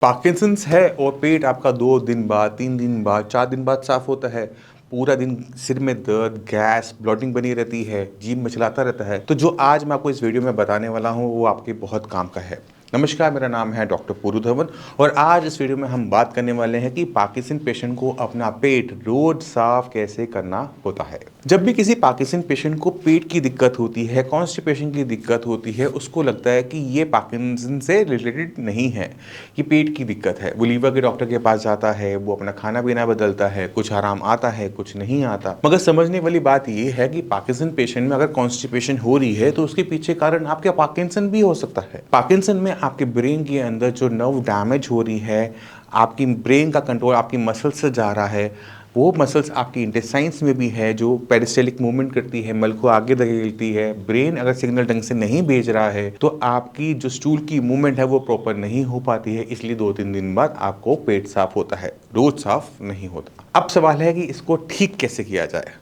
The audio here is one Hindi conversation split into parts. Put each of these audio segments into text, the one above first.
पार्किंसंस है और पेट आपका 2 दिन बाद, 3 दिन बाद, 4 दिन बाद साफ होता है। पूरा दिन सिर में दर्द, गैस, ब्लॉटिंग बनी रहती है, जीभ मिचलाता रहता है। तो जो आज मैं आपको इस वीडियो में बताने वाला हूँ वो आपके बहुत काम का है। नमस्कार, मेरा नाम है डॉक्टर पूरू धवन और आज इस वीडियो में हम बात करने वाले हैं कि पार्किंसन पेशेंट को अपना पेट रोज साफ कैसे करना होता है। जब भी किसी पार्किंसन पेशेंट को पेट की दिक्कत होती है, कॉन्स्टिपेशन की दिक्कत होती है, उसको लगता है कि ये पार्किंसन से रिलेटेड नहीं है, कि पेट की दिक्कत है। वो लीवर के डॉक्टर के पास जाता है, वो अपना खाना पीना बदलता है, कुछ आराम आता है, कुछ नहीं आता। मगर समझने वाली बात ये है कि पार्किंसन पेशेंट में अगर कॉन्स्टिपेशन हो रही है तो उसके पीछे कारण आपके पार्किंसन भी हो सकता है। पार्किंसन में आपके ब्रेन के अंदर जो नर्व डैमेज हो रही है, आपकी ब्रेन का कंट्रोल आपकी मसल्स से जा रहा है, वो मसल्स आपकी इंटेस्टाइन्स में भी है जो पेरिस्टेलिक मूवमेंट करती है, मल को आगे धकेलती है। ब्रेन अगर सिग्नल ढंग से नहीं भेज रहा है तो आपकी जो स्टूल की मूवमेंट है वो प्रॉपर नहीं हो पाती है, इसलिए 2-3 दिन बाद आपको पेट साफ होता है, रोज साफ नहीं होता। अब सवाल है कि इसको ठीक कैसे किया जाए।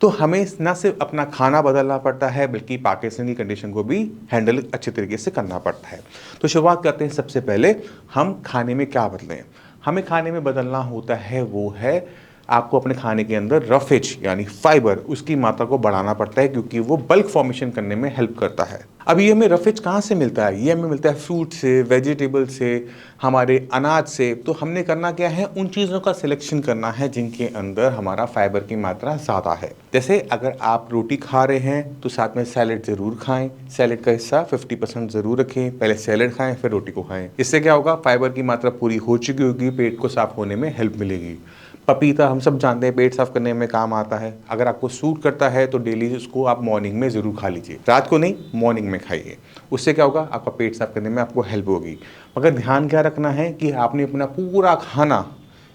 तो हमें ना सिर्फ अपना खाना बदलना पड़ता है बल्कि पार्किंसन की कंडीशन को भी हैंडल अच्छे तरीके से करना पड़ता है। तो शुरुआत करते हैं। सबसे पहले हम खाने में क्या बदलें। हमें खाने में बदलना होता है वो है आपको अपने खाने के अंदर रफेज यानी फाइबर उसकी मात्रा को बढ़ाना पड़ता है, क्योंकि वो बल्क फॉर्मेशन करने में हेल्प करता है। अब ये हमें रफेज कहाँ से मिलता है? ये हमें मिलता है फ्रूट से, वेजिटेबल से, हमारे अनाज से। तो हमने करना क्या है, उन चीज़ों का सिलेक्शन करना है जिनके अंदर हमारा फाइबर की मात्रा ज़्यादा है। जैसे अगर आप रोटी खा रहे हैं तो साथ में सैलेड ज़रूर खाएं। सैलेड का हिस्सा 50% ज़रूर रखें। पहले सैलेड खाएं फिर रोटी को खाएं। इससे क्या होगा, फाइबर की मात्रा पूरी हो चुकी होगी, पेट को साफ होने में हेल्प मिलेगी। पपीता हम सब जानते हैं पेट साफ करने में काम आता है। अगर आपको सूट करता है तो डेली उसको आप मॉर्निंग में ज़रूर खा लीजिए, रात को नहीं, मॉर्निंग में खाइए। उससे क्या होगा, आपका पेट साफ करने में आपको हेल्प होगी। मगर ध्यान क्या रखना है कि आपने अपना पूरा खाना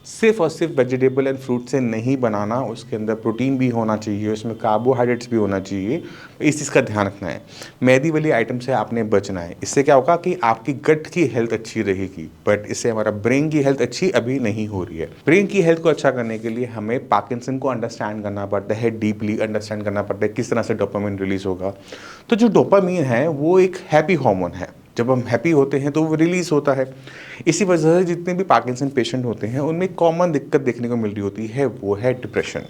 सिर्फ और सिर्फ वेजिटेबल एंड फ्रूट से नहीं बनाना। उसके अंदर प्रोटीन भी होना चाहिए, उसमें कार्बोहाइड्रेट्स भी होना चाहिए। इस चीज़ का ध्यान रखना है। मैदी वाली आइटम से आपने बचना है। इससे क्या होगा कि आपकी गट की हेल्थ अच्छी रहेगी, बट इससे हमारा ब्रेन की हेल्थ अच्छी अभी नहीं हो रही है। ब्रेन की हेल्थ को अच्छा करने के लिए हमें पार्किंसन को अंडरस्टैंड करना पड़ता है, डीपली अंडरस्टैंड करना पड़ता है किस तरह से डोपामिन रिलीज होगा। तो जो डोपामिन है वो एक हैप्पी हार्मोन है। जब हम हैप्पी होते हैं तो वो रिलीज होता है। इसी वजह से जितने भी पार्किंसन पेशेंट होते हैं उनमें एक कॉमन दिक्कत देखने को मिल रही होती है, वो है डिप्रेशन।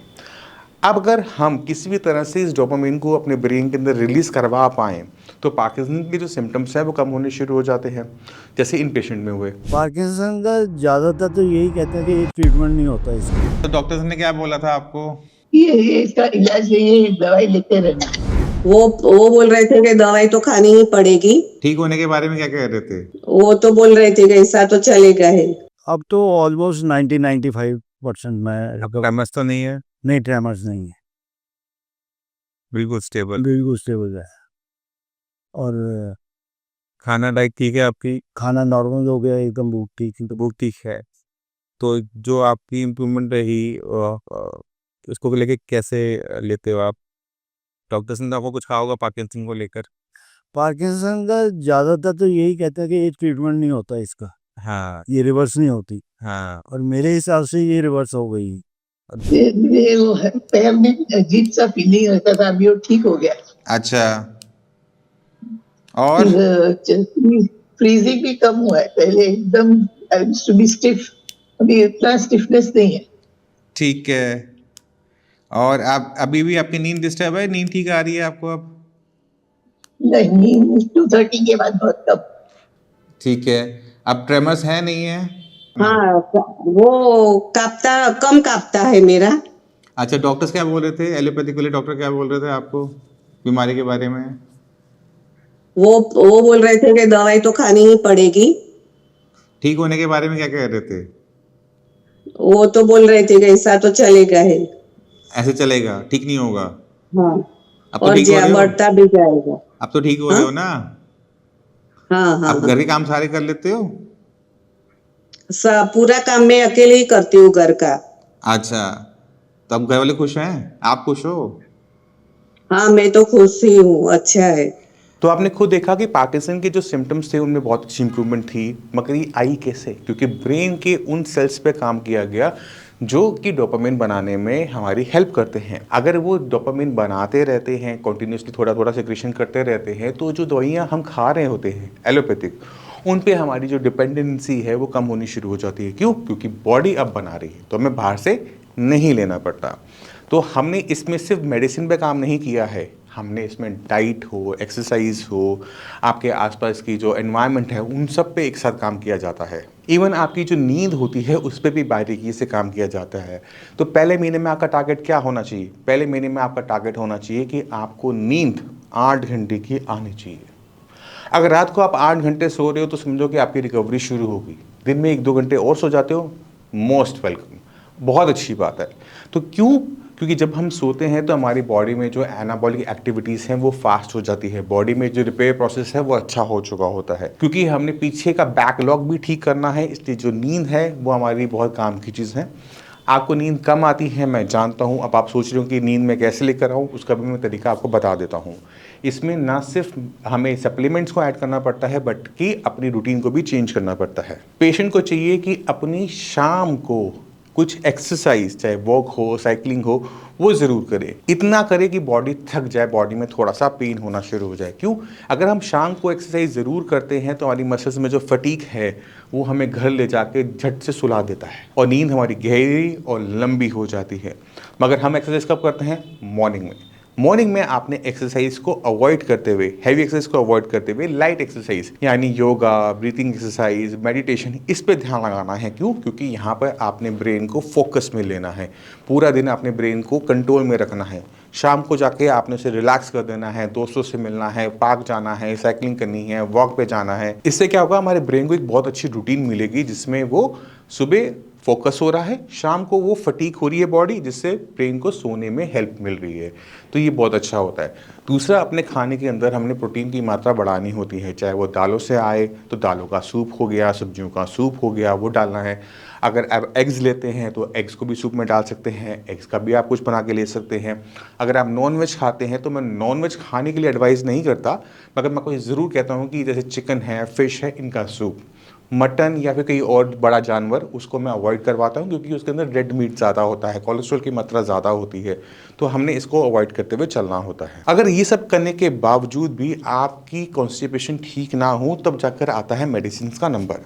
अब अगर हम किसी भी तरह से इस डोपामिन को अपने ब्रेन के अंदर रिलीज करवा पाएँ तो पार्किंसन के जो सिम्टम्स हैं वो कम होने शुरू हो जाते हैं, जैसे इन पेशेंट में हुए। पार्किंसन का ज़्यादातर तो यही कहते हैं कि ये ट्रीटमेंट नहीं होता इसका। तो डॉक्टर ने क्या बोला था आपको? ये इसका इलाज ये दवाई लेते रहना। वो बोल रहे थे कि दवाई तो खानी ही पड़ेगी। ठीक होने के बारे में क्या कह रहे थे? वो तो बोल रहे थे कि ऐसा तो चलेगा है। अब तो ऑलमोस्ट 90-95% में ट्रेमर्स तो नहीं है? नहीं, ट्रेमर्स नहीं है, बिल्कुल स्टेबल। बिल्कुल स्टेबल है। और खाना डाइट ठीक है आपकी? खाना नॉर्मल हो गया, एकदम भूख ठीक। तो वो ठीक है। तो जो आपकी इम्प्रूवमेंट रही उसको लेके कैसे लेते हो आप? डॉक्टर ने आपको कुछ कहा होगा पार्किंसन को लेकर? पार्किंसन का ज़्यादातर तो यही कहते हैं कि ये ट्रीटमेंट नहीं होता इसका, हाँ ये रिवर्स नहीं होती। हाँ। और मेरे हिसाब से ये रिवर्स हो गई। ये वो है, पैर में अजीब सा फीलिंग रहता था, अभी वो ठीक हो गया। अच्छा, और फ्रीजिंग भी कम हुआ है। पहले एकदम I used to be stiff, अभी इतना स्टिफनेस नहीं है। ठीक है। और आप अभी भी आपकी नींद डिस्टर्ब है? नींद ठीक आ रही है आपको अब? नहीं, 2:30 के बाद बहुत कम। ठीक है। अब ट्रेमर्स है नहीं है? हाँ, वो कम कांपता है मेरा। अच्छा, डॉक्टर्स क्या बोल रहे थे? एलोपैथिक वाले डॉक्टर क्या बोल रहे थे आपको बीमारी के बारे में? वो बोल रहे थे कि दवाई तो खानी ही पड़ेगी। ठीक होने के बारे में क्या कह रहे थे? वो तो बोल रहे थे कि ऐसा तो चलेगा है। ऐसे चलेगा, ठीक नहीं होगा। हाँ, अब तो और ठीक हो रहे हो? बढ़ता भी जाएगा। अब तो ठीक हो रहे हो ना? हाँ हाँ अब हाँ। घर के काम सारे कर लेते हो? पूरा काम मैं अकेले ही करती हूँ घर का। अच्छा, तो अब घर वाले खुश हैं? आप खुश हो? हाँ, मैं तो खुश ही हूँ, अच्छा है। तो आपने खुद देखा कि पार्किंसन के जो सिम्टम्स थे उनमें बहुत अच्छी इंप्रूवमेंट थी, मगर ये आई कैसे? क्योंकि ब्रेन के उन सेल्स पे काम किया गया जो कि डोपामिन बनाने में हमारी हेल्प करते हैं। अगर वो डोपामिन बनाते रहते हैं, कंटिन्यूसली थोड़ा थोड़ा सिक्रेशन करते रहते हैं, तो जो दवाइयाँ हम खा रहे होते हैं एलोपैथिक, उन पे हमारी जो डिपेंडेंसी है वो कम होनी शुरू हो जाती है। क्यों? क्योंकि बॉडी अब बना रही है, तो हमें बाहर से नहीं लेना पड़ता। तो हमने इसमें सिर्फ मेडिसिन पे काम नहीं किया है, हमने इसमें डाइट हो, एक्सरसाइज हो, आपके आसपास की जो एनवायरनमेंट है, उन सब पे एक साथ काम किया जाता है। इवन आपकी जो नींद होती है उस पर भी बारीकी से काम किया जाता है। तो पहले महीने में आपका टारगेट क्या होना चाहिए? पहले महीने में आपका टारगेट होना चाहिए कि आपको नींद 8 घंटे की आनी चाहिए। अगर रात को आप 8 घंटे सो रहे हो तो समझो कि आपकी रिकवरी शुरू होगी। दिन में 1-2 घंटे और सो जाते हो, मोस्ट वेलकम, बहुत अच्छी बात है। तो क्यों? क्योंकि जब हम सोते हैं तो हमारी बॉडी में जो एनाबॉलिक एक्टिविटीज़ हैं वो फास्ट हो जाती है, बॉडी में जो रिपेयर प्रोसेस है वो अच्छा हो चुका होता है। क्योंकि हमने पीछे का बैकलॉग भी ठीक करना है, इसलिए जो नींद है वो हमारी बहुत काम की चीज़ है। आपको नींद कम आती है, मैं जानता हूँ। अब आप सोच रहे हो कि नींद में कैसे लेकर आऊँ, उसका भी मैं तरीका आपको बता देता हूँ। इसमें ना सिर्फ हमें सप्लीमेंट्स को ऐड करना पड़ता है, बट कि अपनी रूटीन को भी चेंज करना पड़ता है। पेशेंट को चाहिए कि अपनी शाम को कुछ एक्सरसाइज, चाहे वॉक हो, साइकिलिंग हो, वो ज़रूर करे। इतना करे कि बॉडी थक जाए, बॉडी में थोड़ा सा पेन होना शुरू हो जाए। क्यों? अगर हम शाम को एक्सरसाइज ज़रूर करते हैं तो हमारी मसल्स में जो फटीग है वो हमें घर ले जाके झट से सुला देता है और नींद हमारी गहरी और लंबी हो जाती है। मगर हम एक्सरसाइज कब करते हैं? मॉर्निंग में। मॉर्निंग में आपने एक्सरसाइज को अवॉइड करते हुए, हैवी एक्सरसाइज को अवॉइड करते हुए लाइट एक्सरसाइज यानी योगा, ब्रीथिंग एक्सरसाइज, मेडिटेशन, इस पे ध्यान लगाना है। क्यों? क्योंकि यहाँ पर आपने ब्रेन को फोकस में लेना है, पूरा दिन आपने ब्रेन को कंट्रोल में रखना है। शाम को जाके आपने उसे रिलैक्स कर देना है, दोस्तों से मिलना है, पार्क जाना है, साइकिलिंग करनी है, वॉक पे जाना है। इससे क्या होगा? हमारे ब्रेन को एक बहुत अच्छी रूटीन मिलेगी जिसमें वो सुबह फोकस हो रहा है, शाम को वो फटीक हो रही है बॉडी, जिससे ब्रेन को सोने में हेल्प मिल रही है। तो ये बहुत अच्छा होता है। दूसरा, अपने खाने के अंदर हमने प्रोटीन की मात्रा बढ़ानी होती है, चाहे वो दालों से आए तो दालों का सूप हो गया, सब्जियों का सूप हो गया, वो डालना है। अगर आप एग्स लेते हैं तो एग्स को भी सूप में डाल सकते हैं, एग्स का भी आप कुछ बना के ले सकते हैं। अगर आप नॉन वेज खाते हैं तो मैं नॉन वेज खाने के लिए एडवाइस नहीं करता, मगर मैं कोई ज़रूर कहता हूँ कि जैसे चिकन है, फिश है, इनका सूप। मटन या फिर कोई और बड़ा जानवर, उसको मैं अवॉइड करवाता हूँ क्योंकि उसके अंदर रेड मीट ज़्यादा होता है, कोलेस्ट्रॉल की मात्रा ज़्यादा होती है, तो हमने इसको अवॉइड करते हुए चलना होता है। अगर ये सब करने के बावजूद भी आपकी कॉन्स्टिपेशन ठीक ना हो, तब जाकर आता है मेडिसिन का नंबर।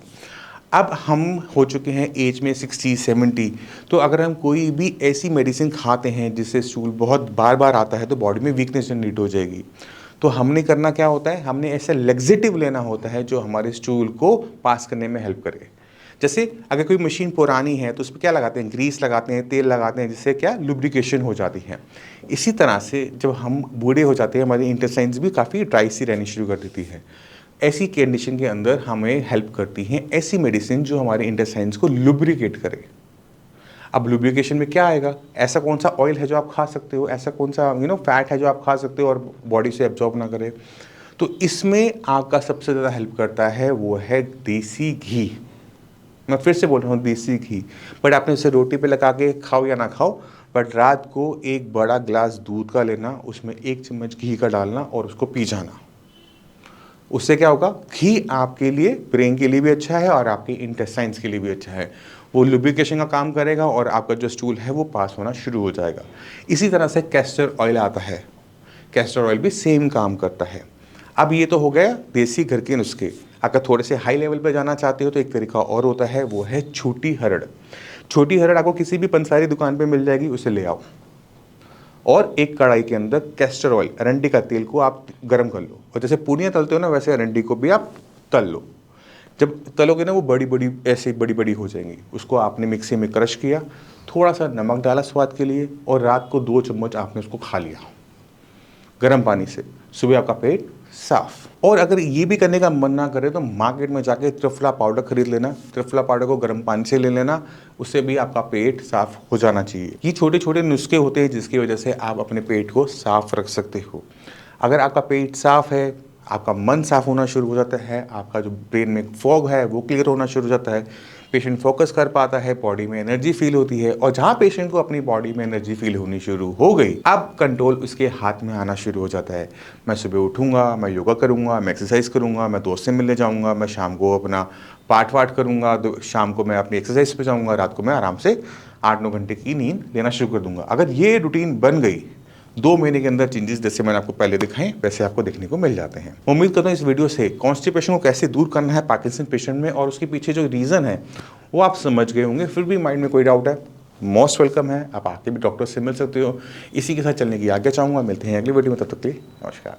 अब हम हो चुके हैं एज में 60-70, तो अगर हम कोई भी ऐसी मेडिसिन खाते हैं जिससे स्टूल बहुत बार बार आता है तो बॉडी में वीकनेस जनरेट हो जाएगी। तो हमने करना क्या होता है? हमने ऐसा लेग्जेटिव लेना होता है जो हमारे स्टूल को पास करने में हेल्प करे। जैसे अगर कोई मशीन पुरानी है तो उस पर क्या लगाते हैं? ग्रीस लगाते हैं, तेल लगाते हैं, जिससे क्या लुब्रिकेशन हो जाती है। इसी तरह से जब हम बूढ़े हो जाते हैं, हमारी इंटेस्टाइन्स भी काफ़ी ड्राई सी रहनी शुरू कर देती है। ऐसी कंडीशन के अंदर हमें हेल्प करती हैं ऐसी मेडिसिन जो हमारे इंटेस्टाइन्स को लुब्रिकेट करे। अब लुब्रिकेशन में क्या आएगा? ऐसा कौन सा ऑयल है जो आप खा सकते हो, ऐसा कौन सा फैट है जो आप खा सकते हो और बॉडी से एब्जॉर्ब ना करे? तो इसमें आपका सबसे ज़्यादा हेल्प करता है वो है देसी घी। मैं फिर से बोल रहा हूँ, देसी घी। बट आपने उसे रोटी पे लगा के खाओ या ना खाओ, बट रात को एक बड़ा ग्लास दूध का लेना, उसमें 1 चम्मच घी का डालना और उसको पी जाना। उससे क्या होगा? घी आपके लिए, ब्रेन के लिए भी अच्छा है और आपके इंटेस्टाइन्स के लिए भी अच्छा है। वो लुब्रिकेशन का काम करेगा और आपका जो स्टूल है वो पास होना शुरू हो जाएगा। इसी तरह से कैस्टर ऑयल आता है, कैस्टर ऑयल भी सेम काम करता है। अब ये तो हो गया देसी घर के नुस्खे। अगर थोड़े से हाई लेवल पर जाना चाहते हो तो एक तरीका और होता है, वो है छोटी हरड़। छोटी हरड़ आपको किसी भी पंसारी दुकान पे मिल जाएगी, उसे ले आओ और एक कढ़ाई के अंदर कैस्टर ऑयल, अरंडी का तेल को आप गर्म कर लो, और जैसे पूड़ियाँ तलते हो ना वैसे अरंडी को भी आप तल लो। जब तलोगे ना वो बड़ी बड़ी ऐसे बड़ी बड़ी हो जाएंगी। उसको आपने मिक्सी में क्रश किया, थोड़ा सा नमक डाला स्वाद के लिए, और रात को 2 चम्मच आपने उसको खा लिया गर्म पानी से। सुबह आपका पेट साफ। और अगर ये भी करने का मन ना करे तो मार्केट में जाके त्रिफला पाउडर खरीद लेना, त्रिफला पाउडर को गर्म पानी से ले लेना, उससे भी आपका पेट साफ हो जाना चाहिए। ये छोटे छोटे नुस्खे होते हैं जिसकी वजह से आप अपने पेट को साफ रख सकते हो। अगर आपका पेट साफ है, आपका मन साफ होना शुरू हो जाता है, आपका जो ब्रेन में फॉग है वो क्लियर होना शुरू हो जाता है, पेशेंट फोकस कर पाता है, बॉडी में एनर्जी फील होती है। और जहाँ पेशेंट को अपनी बॉडी में एनर्जी फील होनी शुरू हो गई, अब कंट्रोल उसके हाथ में आना शुरू हो जाता है। मैं सुबह उठूंगा, मैं योगा करूंगा, मैं एक्सरसाइज करूंगा, मैं दोस्त से मिलने जाऊंगा, मैं शाम को अपना पाठ वाठ करूंगा, शाम को मैं अपनी एक्सरसाइज पे जाऊंगा, रात को मैं आराम से 8-9 घंटे की नींद लेना शुरू कर दूंगा। अगर ये रूटीन बन गई, 2 महीने के अंदर चेंजेस जैसे मैंने आपको पहले दिखाए वैसे आपको देखने को मिल जाते हैं। उम्मीद करता हूँ इस वीडियो से कॉन्स्टिपेशन को कैसे दूर करना है पार्किंसन पेशेंट में और उसके पीछे जो रीज़न है वो आप समझ गए होंगे। फिर भी माइंड में कोई डाउट है, मोस्ट वेलकम है, आप आके भी डॉक्टर से मिल सकते हो। इसी के साथ चलने की आज्ञा चाहूँगा। मिलते हैं अगली वीडियो में, तब तक के लिए नमस्कार।